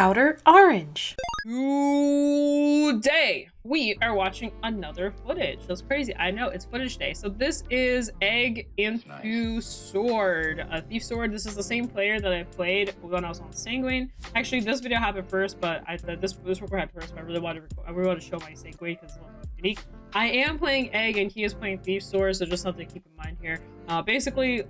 Outer Orange. Today we are watching another footage. That's crazy. I know it's footage day. So this is Egg into Sword, a Thief Sword. This is the same player that I played when I was on Sanguine. Actually, this video happened first, but this record happened first. But I really wanted to show my Sanguine because it's a little unique. I am playing Egg and he is playing Thief Sword, so just something to keep in mind here. Basically,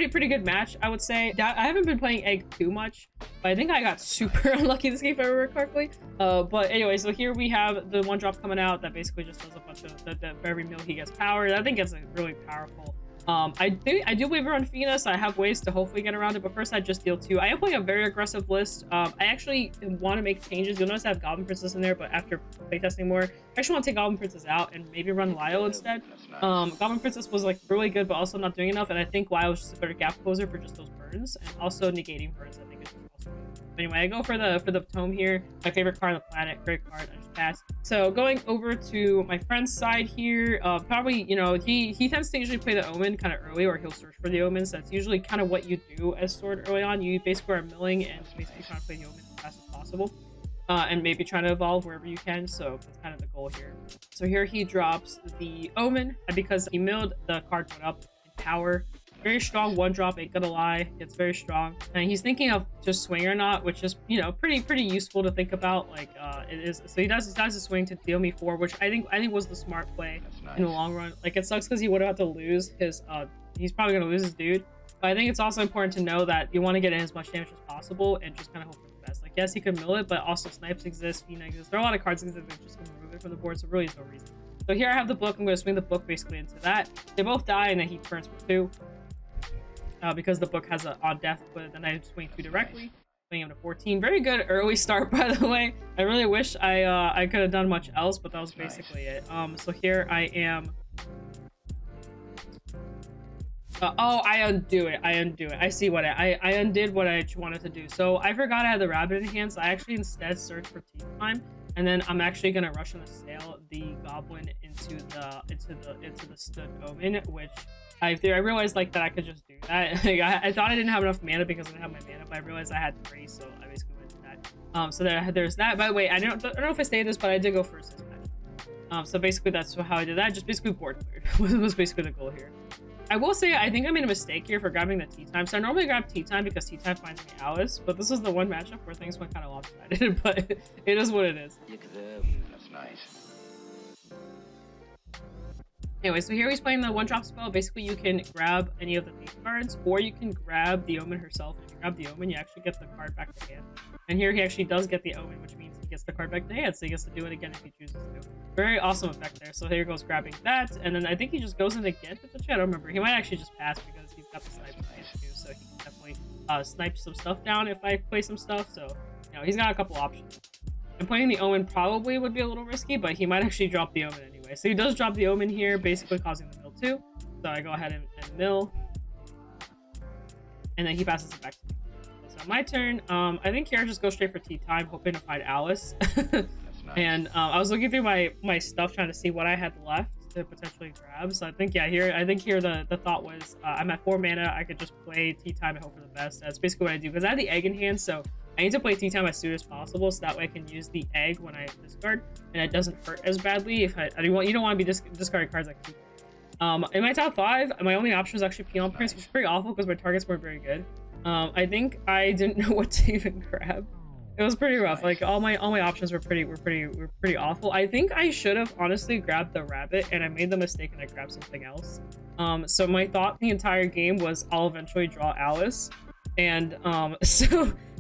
pretty good match, I would say. I haven't been playing Egg too much, but I think I got super unlucky this game if I remember correctly. But anyway, so here we have the one drop coming out that basically just does a bunch of that for every meal he gets powered. I think it's really powerful. I do believe we're on Fina, so I have ways to hopefully get around it, but first I just deal 2. I am playing a very aggressive list. I actually want to make changes. You'll notice I have Goblin Princess in there, but after playtesting more, I actually want to take Goblin Princess out and maybe run Lyle instead. Goblin Princess was like really good, but also not doing enough, and I think Lyle was just a better gap closer for just those burns, and also negating burns, I think is also good. Anyway, I go for the tome here. My favorite card on the planet. Great card. I just passed. So going over to my friend's side here, probably, you know, he tends to usually play the Omen kind of early, or he'll search for the Omens. That's usually kind of what you do as Sword early on. You basically are milling and basically trying to play the Omen as fast as possible. And maybe trying to evolve wherever you can. So that's kind of the goal here. So here he drops the Omen, and because he milled, the card went up in power. Very strong one drop, ain't gonna lie. It's very strong, and he's thinking of just swing or not, which is, you know, pretty useful to think about. Like it is. So he does a swing to deal me 4, which I think was the smart play in the long run. Like, it sucks because he would have had to lose his he's probably gonna lose his dude, but I think it's also important to know that you want to get in as much damage as possible and just kind of hope for the best. Like, yes, he could mill it, but also snipes exist, Fina exists. There are a lot of cards that are just gonna remove it from the board, so really is no reason. So here I have the book. I'm gonna swing the book basically into that. They both die, and then he turns for 2. Because the book has a on death, but then I swing 2 directly, swing him to 14. Very good early start, by the way. I really wish I could have done much else, but that was basically it. So here I am. Oh, I undo it. I see what I undid what I wanted to do. So I forgot I had the rabbit in hand, so I actually instead searched for tea time, and then I'm actually gonna rush on the sail the goblin into the stood Omen, which I realized like that I could just do that. Like, I thought I didn't have enough mana because I didn't have my mana, but I realized I had 3, so I basically went to that. So there's that. By the way, I don't know if I stated this, but I did go first this match. So basically that's how I did that. Just basically board cleared was basically the goal here. I will say I think I made a mistake here for grabbing the tea time. So I normally grab tea time because tea time finds me Alice, but this is the one matchup where things went kind of lopsided. But it is what it is. That's nice. Anyway, so here he's playing the one-drop spell. Basically, you can grab any of the thief cards, or you can grab the Omen herself. If you grab the Omen, you actually get the card back to hand. And here he actually does get the Omen, which means he gets the card back to hand, so he gets to do it again if he chooses to. Very awesome effect there. So here goes grabbing that, and then I think he just goes in again to the chat. I don't remember. He might actually just pass because he's got the snipe in hand too, so he can definitely snipe some stuff down if I play some stuff. So, you know, he's got a couple options. And playing the Omen probably would be a little risky, but he might actually drop the Omen anyway. So he does drop the Omen here, basically causing the mill too. So I go ahead and mill. And then he passes it back to me. So my turn. I think here I just go straight for tea time, hoping to find Alice. Nice. And I was looking through my stuff, trying to see what I had left to potentially grab. So I think, yeah, here the thought was I'm at 4 mana. I could just play tea time and hope for the best. That's basically what I do, because I have the egg in hand, so I need to play tea time as soon as possible, so that way I can use the egg when I discard, and it doesn't hurt as badly. If you don't want to be discarding cards like keep. In my top 5, my only option was actually Peon Prince, which is pretty awful because my targets weren't very good. I think I didn't know what to even grab. It was pretty rough. Like all my options were pretty awful. I think I should have honestly grabbed the rabbit, and I made the mistake and I grabbed something else. So my thought the entire game was I'll eventually draw Alice, and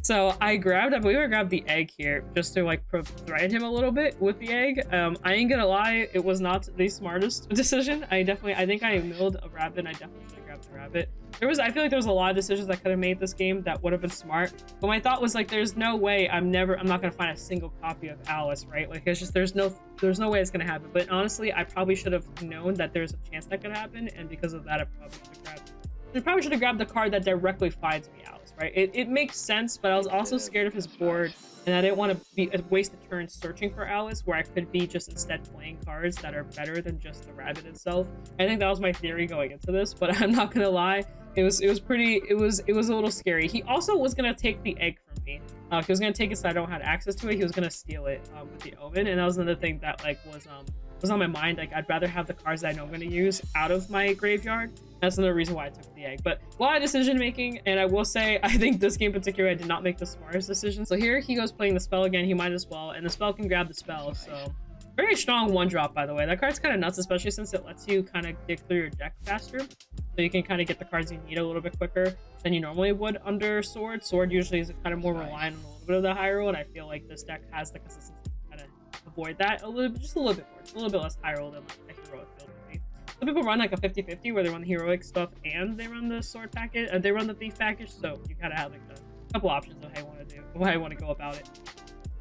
so I believe I grabbed the egg here just to like threaten him a little bit with the egg. I ain't gonna lie, it was not the smartest decision. I think I milled a rabbit, and I definitely should have grabbed the rabbit. I feel like there was a lot of decisions I could have made this game that would have been smart, but my thought was like, there's no way I'm not gonna find a single copy of Alice, right? Like, it's just there's no way it's gonna happen. But honestly, I probably should have known that there's a chance that could happen, and because of that, I probably should have grabbed the card that directly finds me Alice, right? It makes sense, but I was also scared of his board, and I didn't want to waste a turn searching for Alice, where I could be just instead playing cards that are better than just the rabbit itself. I think that was my theory going into this, but I'm not gonna lie, It was a little scary. He also was gonna take the egg from me. He was gonna take it so I don't have access to it. He was gonna steal it with the Omen, and that was another thing that like was on my mind. Like, I'd rather have the cards that I know I'm gonna use out of my graveyard. That's another reason why I took the egg. But a lot of decision making, and I will say I think this game in particular I did not make the smartest decision. So here he goes playing the spell again. He might as well, and the spell can grab the spell. So very strong one drop, by the way. That card's kind of nuts, especially since it lets you kind of dig through your deck faster. So you can kind of get the cards you need a little bit quicker than you normally would under Sword. Sword usually is kind of more reliant on a little bit of the high roll, and I feel like this deck has the consistency to kind of avoid that a little bit, just a little bit more. It's a little bit less high roll than like a heroic build would be. Some people run like a 50-50 where they run the heroic stuff and they run the sword package, they run the thief package. So you kind of have like a couple options of how you want to do, how you want to go about it.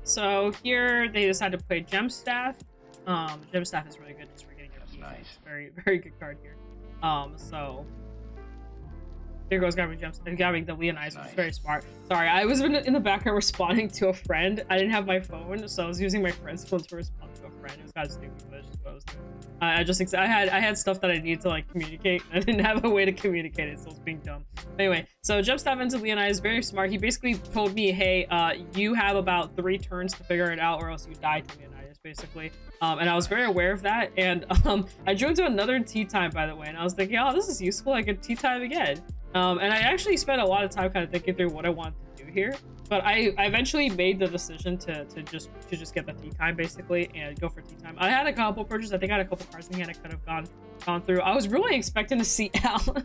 So here they decided to play Gem Staff. Gem Staff is really good just for getting your pieces. Nice. Very, very good card here. So here goes grabbing the Leonize, which is very smart. Sorry, I was in the background responding to a friend. I didn't have my phone, so I was using my friend's phone to respond to a friend. It was kind of stupid, but it's just what I was doing. I had stuff that I needed to like communicate, and I didn't have a way to communicate it, so it was being dumb. Anyway, so Gem Staff into Leonize, very smart. He basically told me, hey, you have about 3 turns to figure it out, or else you die to Leonize. Basically, and I was very aware of that, and I drew into another tea time, by the way, and I was thinking, oh, this is useful, I get tea time again. And I actually spent a lot of time kind of thinking through what I wanted to do here, but I eventually made the decision to just get the tea time basically and go for tea time. I had a couple purchases. I think I had a couple cards in hand I could have gone through. I was really expecting to see Alice,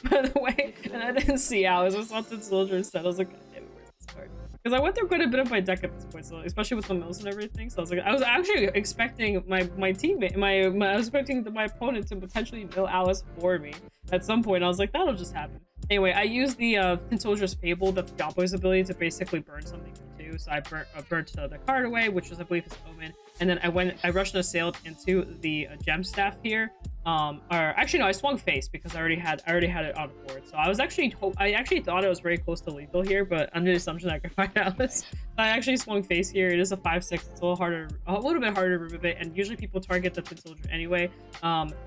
by the way, and I didn't see Alice. I saw Tin Soldier instead. I was like, God damn it, where's this card? Because I went through quite a bit of my deck at this point, so especially with the mills and everything. So I was actually expecting my teammate, I was expecting my opponent to potentially mill Alice for me at some point. I was like, that'll just happen. Anyway, I used the Tin Soldier's Fable, that's Godboy's ability, to basically burn something too. So I burnt the card away, which was, I believe, his Omen, and then I rushed and assailed into the Gem Staff here. Or actually no, I swung face because I already had it on board. So I actually thought I was very close to lethal here, but under the assumption I could find Alice, so I actually swung face here. It is a 5/6. It's a little bit harder to remove it, and usually people target the Tin Soldier anyway.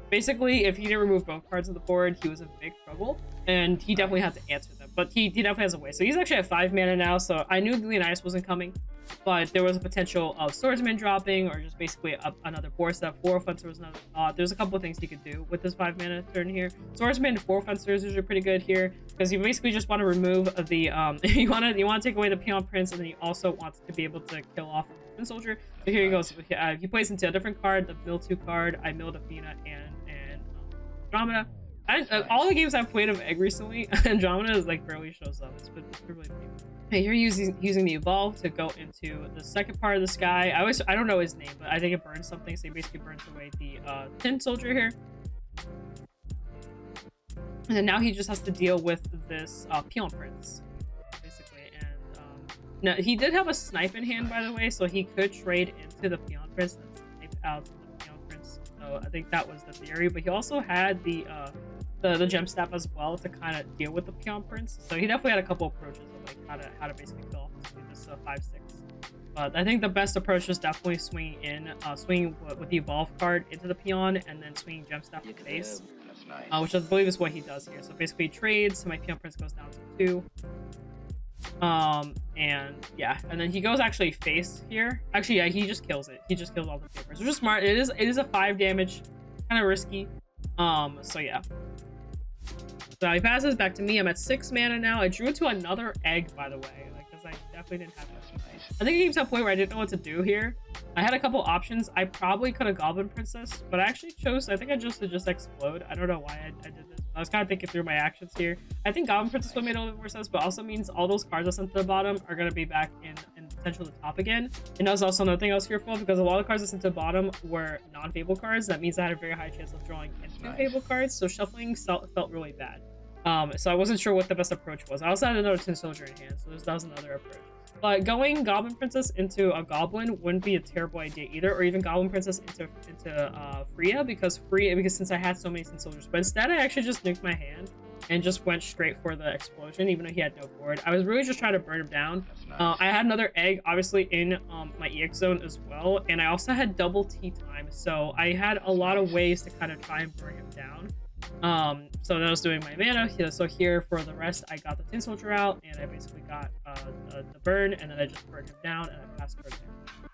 Basically, if he didn't remove both cards on the board, he was in big trouble, and he definitely had to answer them. But he definitely has a way. So he's actually at 5 mana now. So I knew Leonidas wasn't coming, but there was a potential of Swordsman dropping, or just basically another 4-step. 4 Fencer was another thought. There's a couple of things he could do with this 5 mana turn here. Swordsman 4 Fencer is usually pretty good here, because you basically just want to remove the you want to take away the Peon Prince, and then you also want to be able to kill off Tin Soldier. So here he goes. He plays into a different card, the mill 2 card. I milled Athena and Andromeda. All the games I've played of Egg recently, Andromeda is like barely shows up. It's been really painful. Okay, here using the Evolve to go into the second part of the sky. I don't know his name, but I think it burns something, so he basically burns away the Tin Soldier here. And then now he just has to deal with this Peon Prince, basically. And now he did have a snipe in hand, by the way, so he could trade into the Peon Prince and snipe out the Peon Prince. So I think that was the theory. But he also had the Gem Staff as well to kind of deal with the Peon Prince. So he definitely had a couple approaches of like how to basically kill off this 5/6. But I think the best approach is definitely swinging with the Evolve card into the Peon, and then swinging Gem Staff to face, nice. Which I believe is what he does here. So basically trades, so my Peon Prince goes down to 2. And yeah, and then he goes actually face here. Actually, yeah, he just kills it. He just kills all the papers, which is smart. It is a 5 damage, kind of risky. So yeah. So he passes back to me. I'm at 6 mana now. I drew into another egg, by the way, because I definitely didn't have much. I think it came to a point where I didn't know what to do here. I had a couple options. I probably could have Goblin Princess, but I actually chose, I think I chose to just explode. I don't know why I did this. I was kind of thinking through my actions here. I think Goblin Princess would make a little bit more sense, but also means all those cards I sent to the bottom are going to be back in potential the top again. And that was also another thing I was fearful of, because a lot of cards I sent to the bottom were non-Fable cards. That means I had a very high chance of drawing into Fable cards, so shuffling felt really bad. So I wasn't sure what the best approach was. I also had another Tin Soldier in hand, so that was another approach. But going Goblin Princess into a Goblin wouldn't be a terrible idea either, or even Goblin Princess into Freya, because since I had so many Tin Soldiers. But instead, I actually just nuked my hand and just went straight for the explosion, even though he had no board. I was really just trying to burn him down. Nice. I had another egg, obviously, in my EX zone as well, and I also had double tea time, so I had a lot of ways to kind of try and burn him down. So that was doing my mana. So here for the rest, I got the Tin Soldier out, and I basically got the burn, and then I just burned him down, and I passed turn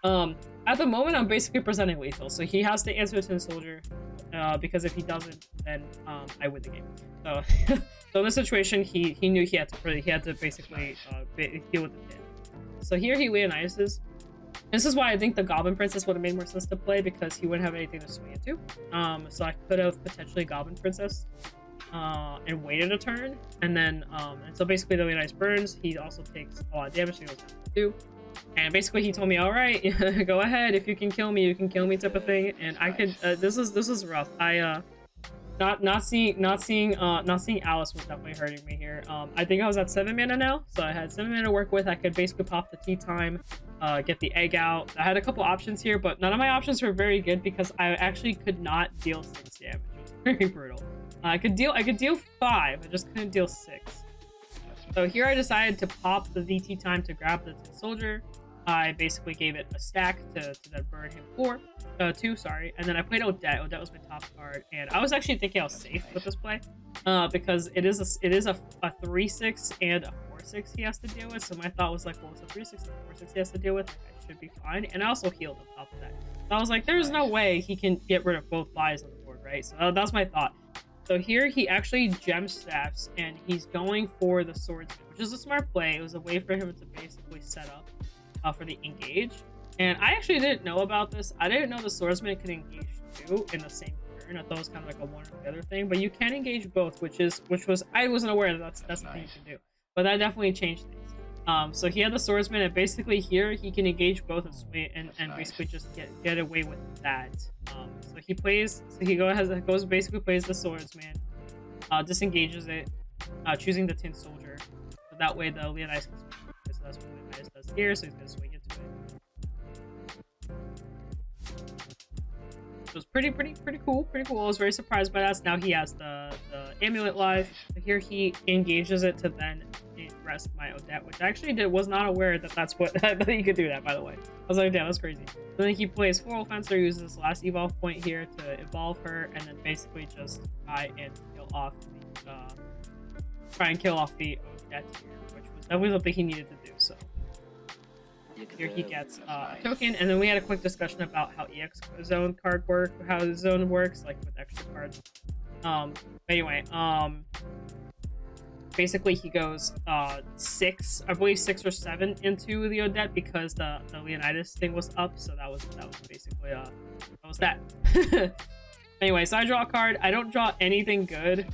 there. At the moment, I'm basically presenting lethal, so he has to answer Tin Soldier, because if he doesn't, then I win the game. So, so in this situation, he knew he had to basically deal with the pin. So here he Leonidas. This is why I think the Goblin Princess would have made more sense to play, because he wouldn't have anything to swing into. So I could have potentially Goblin Princess and waited a turn, and then and so basically the Leonidas burns. He also takes a lot of damage, so he goes down to 2. And basically he told me, all right, go ahead, if you can kill me, you can kill me, type of thing. And I could this is rough. I not seeing Alice was definitely hurting me here. I think I was at 7 mana now, so I had 7 mana to work with. I could basically pop the tea time, get the egg out. I had a couple options here, but none of my options were very good because I actually could not deal 6 damage. It was very brutal. I could deal 5, I just couldn't deal 6. So here I decided to pop the VT time to grab the Tin Soldier. I basically gave it a stack to then burn him 2, sorry, and then I played Odette. Odette was my top card, and I was actually thinking I was safe with this play, because it is a 3/6 and a 4/6 he has to deal with. So my thought was like, well, it's a 3/6 and a 4/6 he has to deal with. I should be fine, and I also healed on top of that. So I was like, there's no way he can get rid of both buys on the board, right? So that's my thought. So here he actually gem staffs, and he's going for the swordsman, which is a smart play. It was a way for him to basically set up for the engage. And I actually didn't know about this. I didn't know the swordsman could engage 2 in the same turn. I thought it was kind of like a one or the other thing, but you can engage both, which was I wasn't aware that that's the thing you can do, but that definitely changed things. So he had the swordsman, and basically here he can engage both and swing and basically just get away with that. So he plays, so he basically plays the swordsman, disengages it, choosing the Tin Soldier, so that way the Leonidas can swing. So that's what Leonidas does here, so he's gonna swing into it. So it's pretty cool. I was very surprised by that. So now he has the amulet live. So here he engages it to then rest my Odette, which I actually was not aware that's what that he could do that, by the way. I was like, damn, that's crazy. So then he plays Floral Fencer, uses his last evolve point here to evolve her, and then basically just try and kill off the Odette here, which was definitely something he needed to do. So here he gets a token, and then we had a quick discussion about how EX zone how the zone works, like with extra cards. Anyway, basically he goes 6, I believe 6 or 7 into the Odette because the Leonidas thing was up, so that was basically that was that. Anyway, so I draw a card. I don't draw anything good,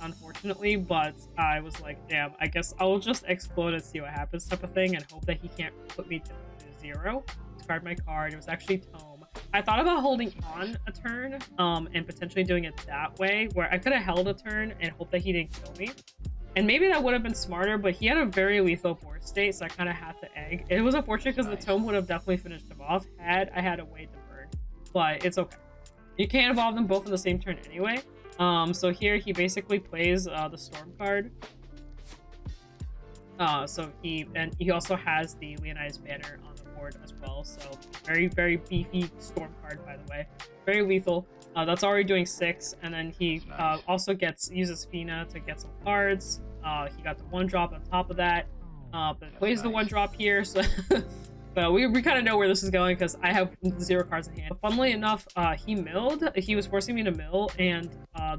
unfortunately, but I was like, damn, I guess I'll just explode and see what happens, type of thing, and hope that he can't put me to 0. Discard my card. It was actually Tome. I thought about holding on a turn, and potentially doing it that way, where I could have held a turn and hoped that he didn't kill me. And maybe that would have been smarter, but he had a very lethal board state, so I kind of had to egg. It was unfortunate because the Tome would have definitely finished him off had I had a way to burn, but it's okay. You can't evolve them both in the same turn anyway. So here he basically plays the Storm card. So he also has the Leonidas banner on the board as well. So very beefy Storm card, by the way. Very lethal. That's already doing 6, and then he also uses Fina to get some cards. He got the 1-drop on top of that. But plays the 1-drop here, so. But we kind of know where this is going because I have 0 cards in hand. But funnily enough, he milled. He was forcing me to mill, and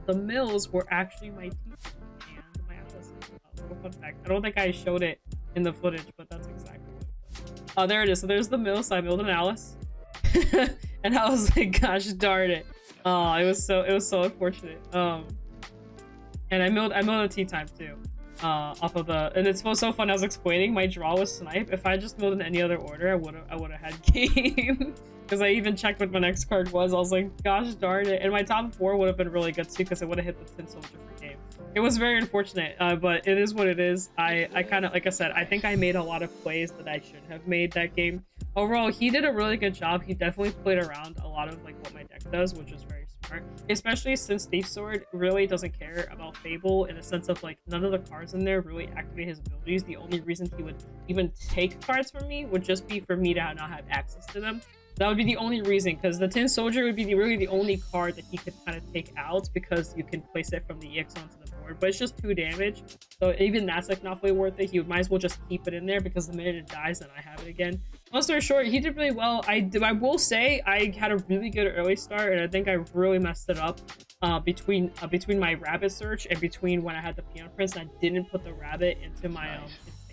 the mills were actually my teeth and my Alice. Little fun fact. I don't think I showed it in the footage, but that's exactly what it was. There it is. So there's the mill. So I milled an Alice, and I was like, gosh darn it. It was so unfortunate. And I milled a tea time too. Off of the, and it's so fun. I was explaining my draw with snipe. If I just milled in any other order, I would have had game. Because I even checked what my next card was. I was like, gosh darn it. And my top 4 would have been really good too, because it would have hit the Tin Soldier for game. It was very unfortunate, but it is what it is. I kind of, like I said, I think I made a lot of plays that I should have made that game. Overall, he did a really good job. He definitely played around a lot of like what my deck does, which is very smart. Especially since Thief Sword really doesn't care about Fable in the sense of like none of the cards in there really activate his abilities. The only reason he would even take cards from me would just be for me to not have access to them. That would be the only reason, because the Tin Soldier would be really the only card that he could kind of take out, because you can place it from the EX onto the board, but it's just 2 damage. So even that's like not really worth it. He might as well just keep it in there, because the minute it dies, then I have it again. Long story short, he did really well. I will say I had a really good early start, and I think I really messed it up between my rabbit search and between when I had the Peon Prince, and I didn't put the rabbit into my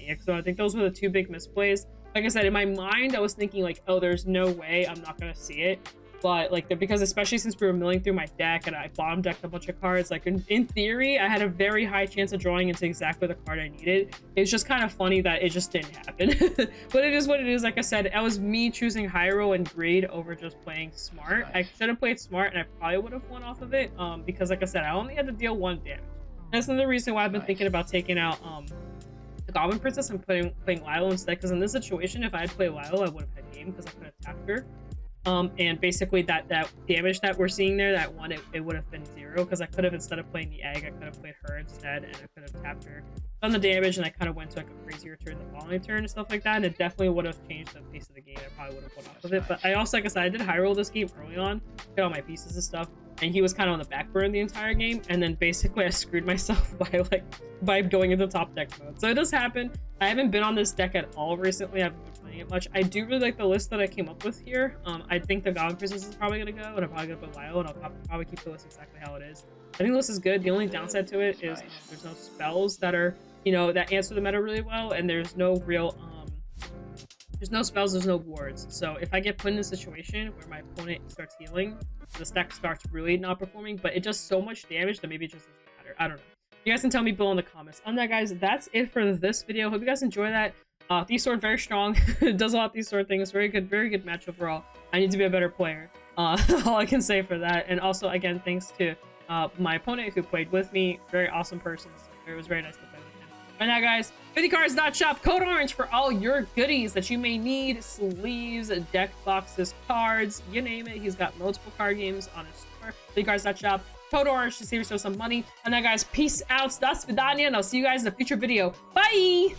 EX. So I think those were the 2 big misplays. Like I said, in my mind, I was thinking like, oh, there's no way I'm not gonna see it. But like, because especially since we were milling through my deck and I bottom decked a bunch of cards, like in theory, I had a very high chance of drawing into exactly the card I needed. It's just kind of funny that it just didn't happen. But it is what it is. Like I said, that was me choosing Hyro and Greed over just playing Smart. I should have played Smart, and I probably would have won off of it. Because like I said, I only had to deal 1 damage. That's another reason why I've been thinking about taking out the Goblin Princess and playing Lilo instead, because in this situation, if I had played Lilo, I would have had game, because I could have tapped her. And basically that damage that we're seeing there, that one, it would have been 0, because I could have, instead of playing the egg, I could have played her instead, and I could have tapped her, done the damage, and I kind of went to like a crazier turn the following turn and stuff like that, and it definitely would have changed the pace of the game. I probably would have won off of it. But I also, like I said, I did high roll this game early on, get all my pieces and stuff, and he was kind of on the back burner the entire game, and then basically I screwed myself by going into top deck mode. So it does happen. I haven't been on this deck at all recently. I haven't been playing it much. I do really like the list that I came up with here. I think the Goblin Princess is probably gonna go, and I'm probably gonna put Lilo, and I'll probably keep the list exactly how it is. I think the list is good. The only downside to it is there's no spells that are, that answer the meta really well, and there's no real there's no spells, there's no wards. So if I get put in a situation where my opponent starts healing, the stack starts really not performing, but it does so much damage that maybe it just doesn't matter. I don't know. You guys can tell me below in the comments. On that, guys, that's it for this video. Hope you guys enjoy that. Thief Sword, very strong. Does a lot of Thief Sword things. Very good match overall. I need to be a better player. All I can say for that. And also, again, thanks to my opponent who played with me. Very awesome person. So it was very nice to play with him. And now, guys, 50cards.shop, code orange for all your goodies that you may need. Sleeves, deck boxes, cards, you name it. He's got multiple card games on his store. 50cards.shop. Code orange to save yourself some money. And then, guys, peace out. Das vidania, and I'll see you guys in a future video. Bye!